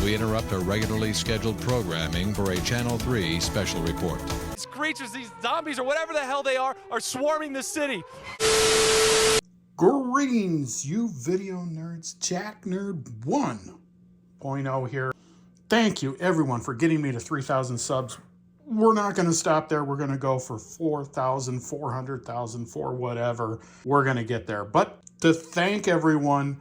we interrupt our regularly scheduled programming for a Channel 3 special report. These creatures, these zombies, or whatever the hell they are swarming the city. Greetings, you video nerds. Tac Nerd 1.0 here. Thank you, everyone, for getting me to 3,000 subs. We're not going to stop there. We're going to go for 4,000, 400,000, for whatever. We're going to get there. But to thank everyone,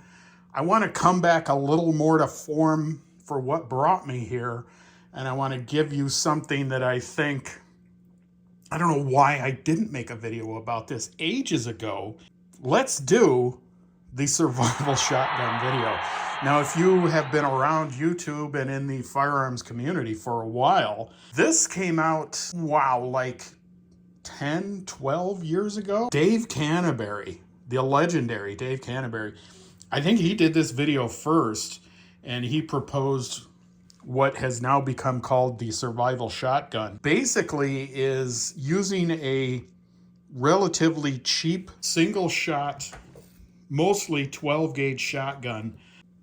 I want to come back a little more to form for what brought me here. And I want to give you something that I think, I don't know why I didn't make a video about this ages ago. Let's do the survival shotgun video. Now, if you have been around YouTube and in the firearms community for a while, this came out, wow, like 10, 12 years ago. Dave Canterbury, the legendary Dave Canterbury, I think he did this video first, and he proposed what has now become called the survival shotgun. Basically is using a relatively cheap single shot, mostly 12 gauge shotgun,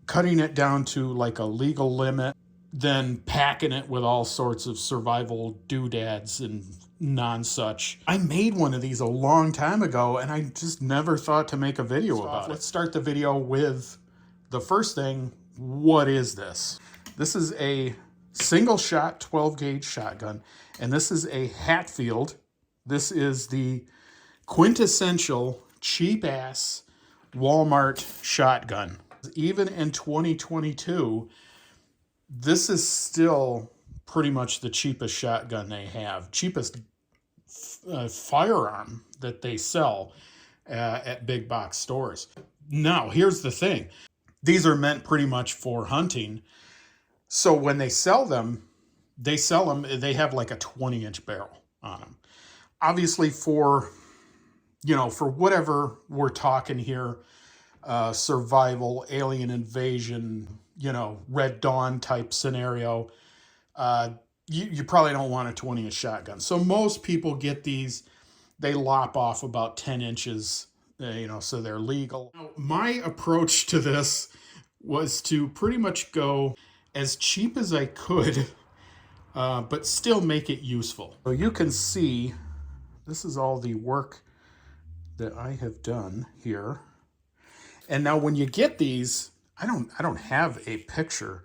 cutting it down to like a legal limit, then packing it with all sorts of survival doodads and non-such. I made one of these a long time ago and I just never thought to make a video about it. Let's start the video with the first thing. What is this? This is a single shot 12 gauge shotgun, and this is a Hatfield. This is the quintessential cheap ass Walmart shotgun. Even in 2022, this is still pretty much the cheapest shotgun they have, cheapest firearm that they sell at big box stores. Now, here's the thing. These are meant pretty much for hunting. So when they sell them, they have like a 20-inch barrel on them. Obviously for, you know, for whatever we're talking here, survival, alien invasion, you know, Red Dawn type scenario, you probably don't want a 20-inch shotgun. So most people get these, they lop off about 10 inches, you know, so they're legal. Now, my approach to this was to pretty much go as cheap as I could, but still make it useful. So you can see, this is all the work that I have done here. And now when you get these, I don't have a picture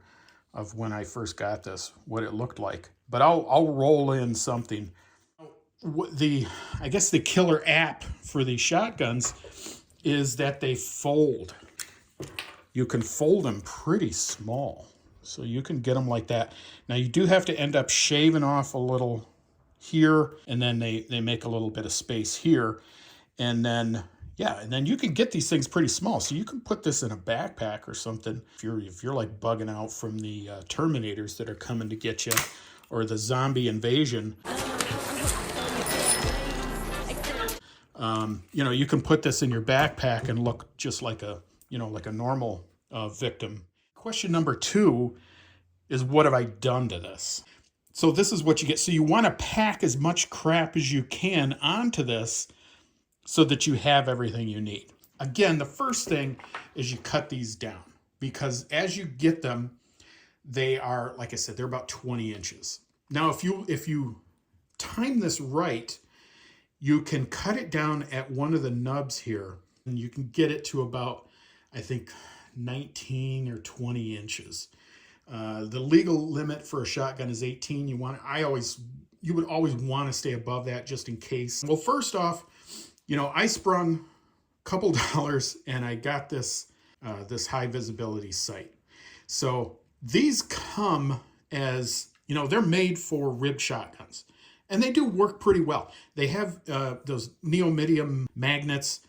of when I first got this, what it looked like, but I'll roll in something. I guess the killer app for these shotguns is that they fold. You can fold them pretty small, so you can get them like that. Now you do have to end up shaving off a little here, and then they make a little bit of space here, and then yeah, and then you can get these things pretty small. So you can put this in a backpack or something if you're like bugging out from the Terminators that are coming to get you, or the zombie invasion. You know, you can put this in your backpack and look just like a, you know, like a normal victim. Question number 2 is, what have I done to this? So this is what you get. So you want to pack as much crap as you can onto this so that you have everything you need. Again, the first thing is you cut these down, because as you get them, they are, like I said, they're about 20 inches. Now, if you time this right, you can cut it down at one of the nubs here, and you can get it to about, I think, 19 or 20 inches. The legal limit for a shotgun is 18. You would always want to stay above that just in case. Well, first off, you know, I sprung a couple dollars and I got this this high visibility sight. So these come as, you know, they're made for ribbed shotguns, and they do work pretty well. They have those neodymium magnets,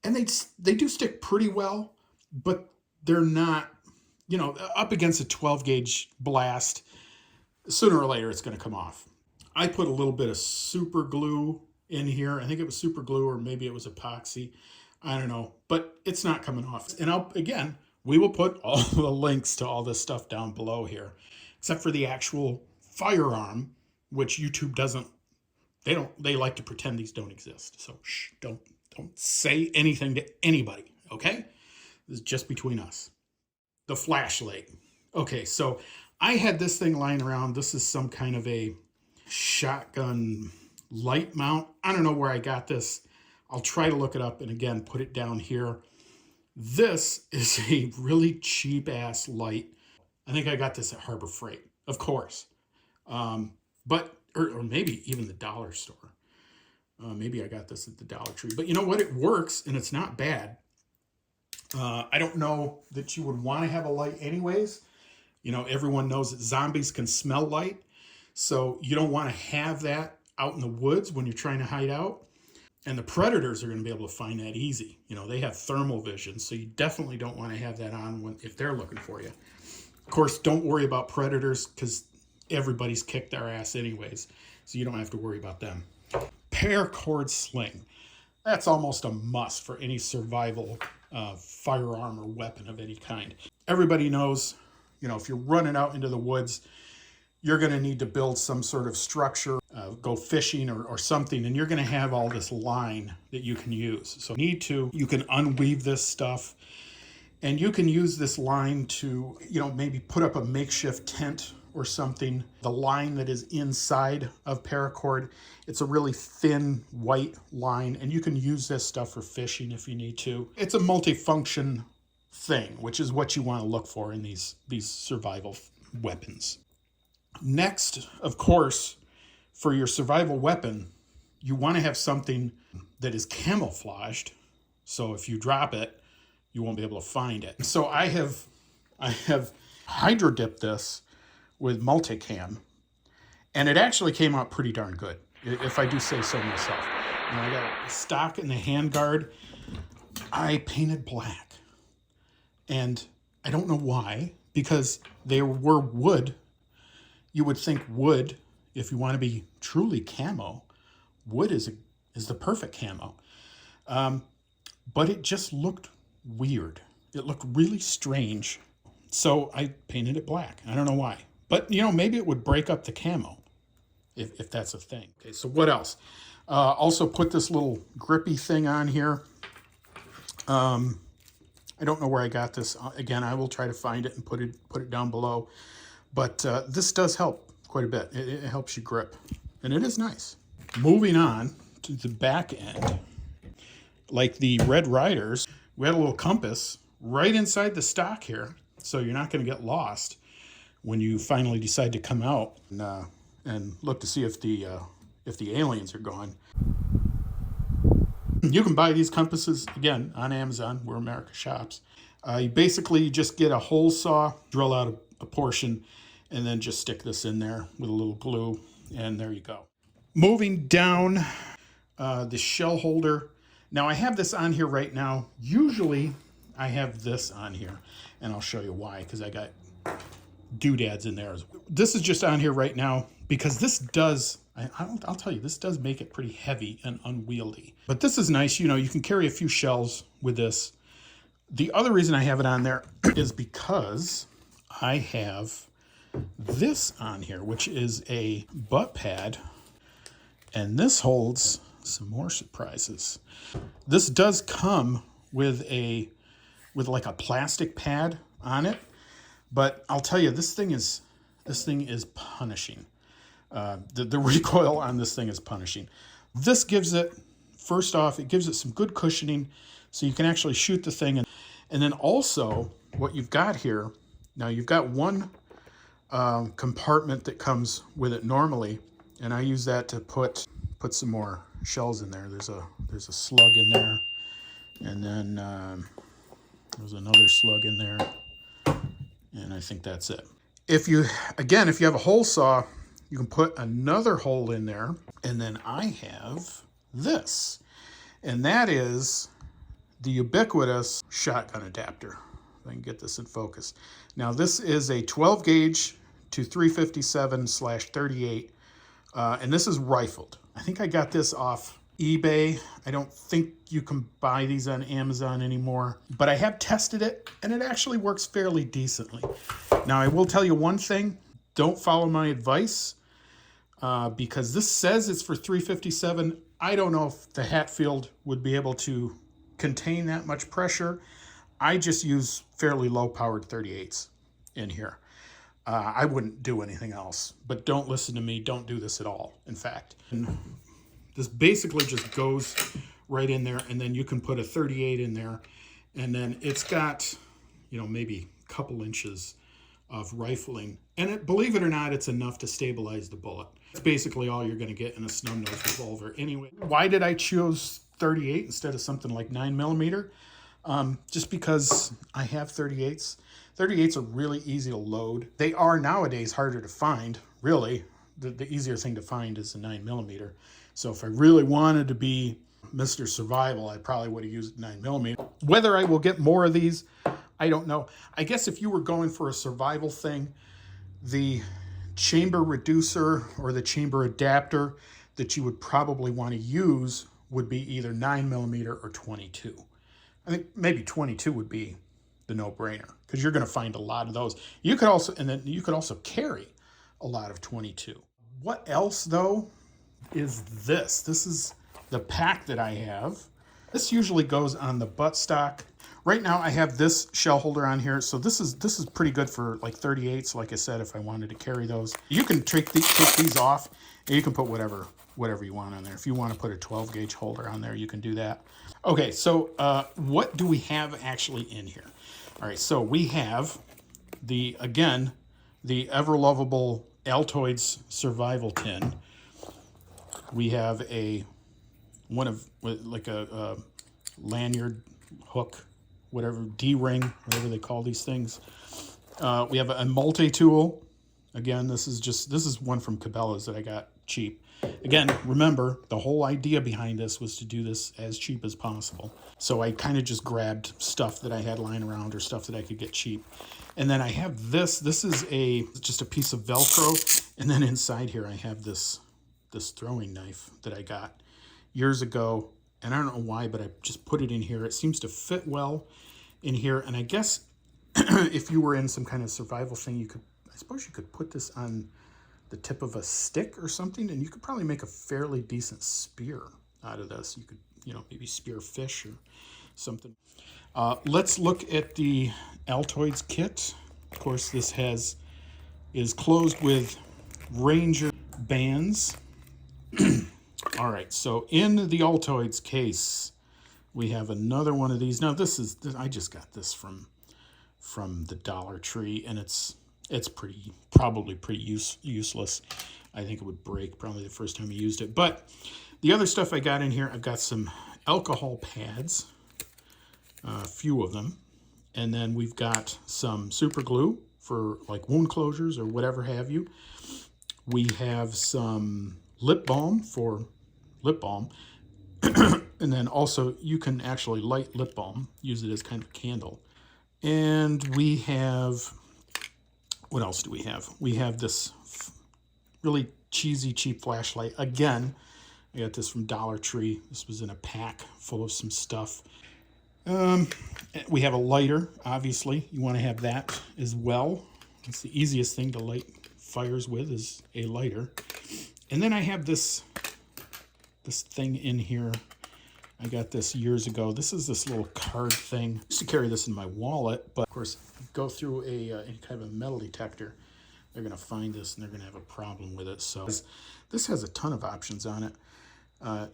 and they do stick pretty well, but they're not, you know, up against a 12 gauge blast. Sooner or later, it's going to come off. I put a little bit of super glue in here. I think it was super glue, or maybe it was epoxy. I don't know, but it's not coming off. And we will put all the links to all this stuff down below here, except for the actual firearm, which YouTube doesn't, they like to pretend these don't exist. So shh, don't say anything to anybody, okay? This is just between us. The flashlight. Okay, so I had this thing lying around. This is some kind of a shotgun light mount. I don't know where I got this. I'll try to look it up and again put it down here. This is a really cheap ass light. I think I got this at Harbor Freight, of course. But or maybe even the dollar store. Maybe I got this at the Dollar Tree. But you know what? It works and it's not bad. I don't know that you would want to have a light anyways. You know, everyone knows that zombies can smell light. So you don't want to have that out in the woods when you're trying to hide out. And the predators are going to be able to find that easy. You know, they have thermal vision, so you definitely don't want to have that on if they're looking for you. Of course, don't worry about predators because everybody's kicked their ass anyways, so you don't have to worry about them. Paracord sling. That's almost a must for any survival firearm or weapon of any kind. Everybody knows, you know, if you're running out into the woods, you're going to need to build some sort of structure, go fishing or something, and you're going to have all this line that you can use. So you can unweave this stuff, and you can use this line to, you know, maybe put up a makeshift tent or something. The line that is inside of paracord, it's a really thin white line, and you can use this stuff for fishing if you need to. It's a multifunction thing, which is what you want to look for in these survival weapons. Next, of course, for your survival weapon, you want to have something that is camouflaged. So if you drop it, you won't be able to find it. So I have hydro-dipped this with multicam, and it actually came out pretty darn good, if I do say so myself. And I got a stock in the handguard. I painted black. And I don't know why, because they were wood. You would think wood, if you want to be truly camo, wood is the perfect camo. But it just looked weird. It looked really strange. So I painted it black. I don't know why. But, you know, maybe it would break up the camo, if that's a thing. Okay, so what else? Also put this little grippy thing on here. I don't know where I got this. Again, I will try to find it and put it down below. But this does help quite a bit. It helps you grip, and it is nice. Moving on to the back end, like the Red Riders, we had a little compass right inside the stock here, so you're not going to get lost when you finally decide to come out and look to see if the aliens are gone. You can buy these compasses, again, on Amazon, where America shops. You basically just get a hole saw, drill out a portion, and then just stick this in there with a little glue, and there you go. Moving down the shell holder. Now, I have this on here right now. Usually, I have this on here, and I'll show you why, because I got doodads in there as well. This is just on here right now, because this does... I'll tell you, this does make it pretty heavy and unwieldy. But this is nice. You know, you can carry a few shells with this. The other reason I have it on there is because I have this on here, which is a butt pad. And this holds some more surprises. This does come with like a plastic pad on it. But I'll tell you, this thing is punishing. The recoil on this thing is punishing. This gives it, first off, it gives it some good cushioning so you can actually shoot the thing. And then also what you've got here, now you've got one compartment that comes with it normally, and I use that to put some more shells in there. There's a slug in there, and then there's another slug in there, and I think that's it. If you have a hole saw, you can put another hole in there, and then I have this, and that is the ubiquitous shotgun adapter. If I can get this in focus. Now, this is a 12 gauge to 357/38, and this is rifled. I think I got this off eBay. I don't think you can buy these on Amazon anymore, but I have tested it, and it actually works fairly decently. Now, I will tell you one thing. Don't follow my advice because this says it's for 357. I don't know if the Hatfield would be able to contain that much pressure. I just use fairly low-powered 38s in here. I wouldn't do anything else. But don't listen to me. Don't do this at all, in fact. And this basically just goes right in there, and then you can put a 38 in there, and then it's got, you know, maybe a couple inches of rifling. And it, believe it or not, it's enough to stabilize the bullet. That's basically all you're going to get in a snub-nose revolver anyway. Why did I choose 38 instead of something like 9mm? Just because I have 38s. 38s are really easy to load. They are nowadays harder to find, really. The easier thing to find is a 9mm. So if I really wanted to be Mr. Survival, I probably would have used 9mm. Whether I will get more of these, I don't know. I guess if you were going for a survival thing, the chamber reducer or the chamber adapter that you would probably want to use would be either 9mm or 22. I think maybe 22 would be the no-brainer because you're going to find a lot of those. You could also, and then you could also carry a lot of 22. What else though is this? This is the pack that I have. This usually goes on the buttstock. Right now I have this shell holder on here, so this is pretty good for like 38s. Like I said, if I wanted to carry those, you can take these off, and you can put whatever you want on there. If you want to put a 12 gauge holder on there, you can do that. Okay, so what do we have actually in here? All right, so we have the ever lovable Altoids survival tin. We have one of like a lanyard hook, whatever, D-ring, whatever they call these things. We have a multi-tool. Again, this is one from Cabela's that I got cheap. Again, remember, the whole idea behind this was to do this as cheap as possible. So I kind of just grabbed stuff that I had lying around or stuff that I could get cheap. And then I have this. This is just a piece of Velcro. And then inside here, I have this throwing knife that I got years ago. And I don't know why, but I just put it in here. It seems to fit well in here. And I guess if you were in some kind of survival thing, I suppose you could put this on the tip of a stick or something, and you could probably make a fairly decent spear out of this. You could, maybe spear fish or something. Let's look at the Altoids kit. Of course, this is closed with Ranger bands. All right, so in the Altoids case, we have another one of these. Now, I just got this from the Dollar Tree, and it's probably pretty useless. I think it would break probably the first time I used it. But the other stuff I got in here, I've got some alcohol pads, a few of them. And then we've got some super glue for like wound closures or whatever have you. We have some lip balm for lip balm. And then also you can actually light lip balm, use it as kind of a candle. And we have... what else do we have? We have this really cheesy, cheap flashlight. Again, I got this from Dollar Tree. This was in a pack full of some stuff. We have a lighter, obviously. You want to have that as well. It's the easiest thing to light fires with is a lighter. And then I have this thing in here. I got this years ago. This is this little card thing. I used to carry this in my wallet, but of course, go through any kind of a metal detector, they're going to find this and they're going to have a problem with it. So this has a ton of options on it.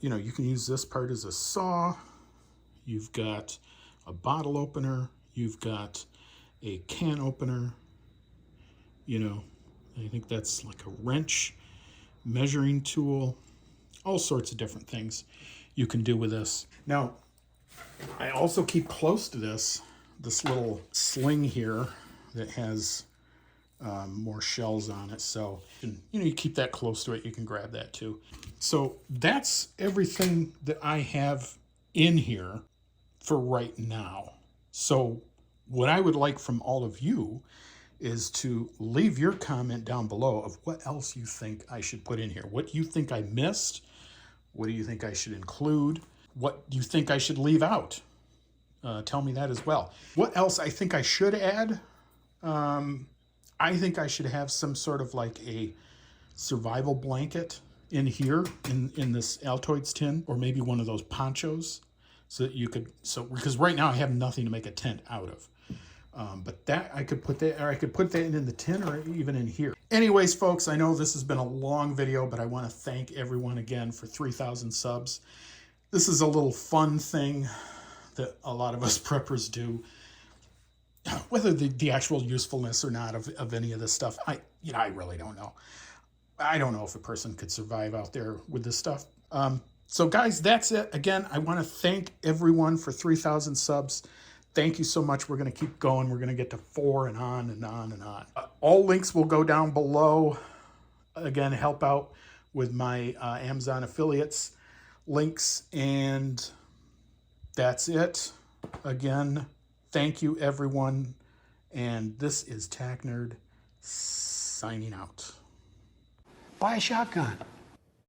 You can use this part as a saw. You've got a bottle opener. You've got a can opener. I think that's like a wrench, measuring tool, all sorts of different things you can do with this. Now, I also keep close to this little sling here that has more shells on it. So, you keep that close to it. You can grab that too. So that's everything that I have in here for right now. So what I would like from all of you is to leave your comment down below of what else you think I should put in here. What you think I missed? What do you think I should include? What do you think I should leave out? Tell me that as well. What else I think I should add? I think I should have some sort of like a survival blanket in here in this Altoids tin, or maybe one of those ponchos so that you could, because right now I have nothing to make a tent out of. But that I could put that, or I could put that in the tin or even in here. Anyways, folks, I know this has been a long video, but I want to thank everyone again for 3,000 subs. This is a little fun thing that a lot of us preppers do. Whether the actual usefulness or not of any of this stuff, I really don't know. I don't know if a person could survive out there with this stuff. So guys, that's it. Again, I want to thank everyone for 3,000 subs. Thank you so much. We're going to keep going. We're going to get to 4 and on and on and on. All links will go down below. Again, help out with my Amazon affiliates links. And that's it. Again, thank you, everyone. And this is Tac Nerd signing out. Buy a shotgun.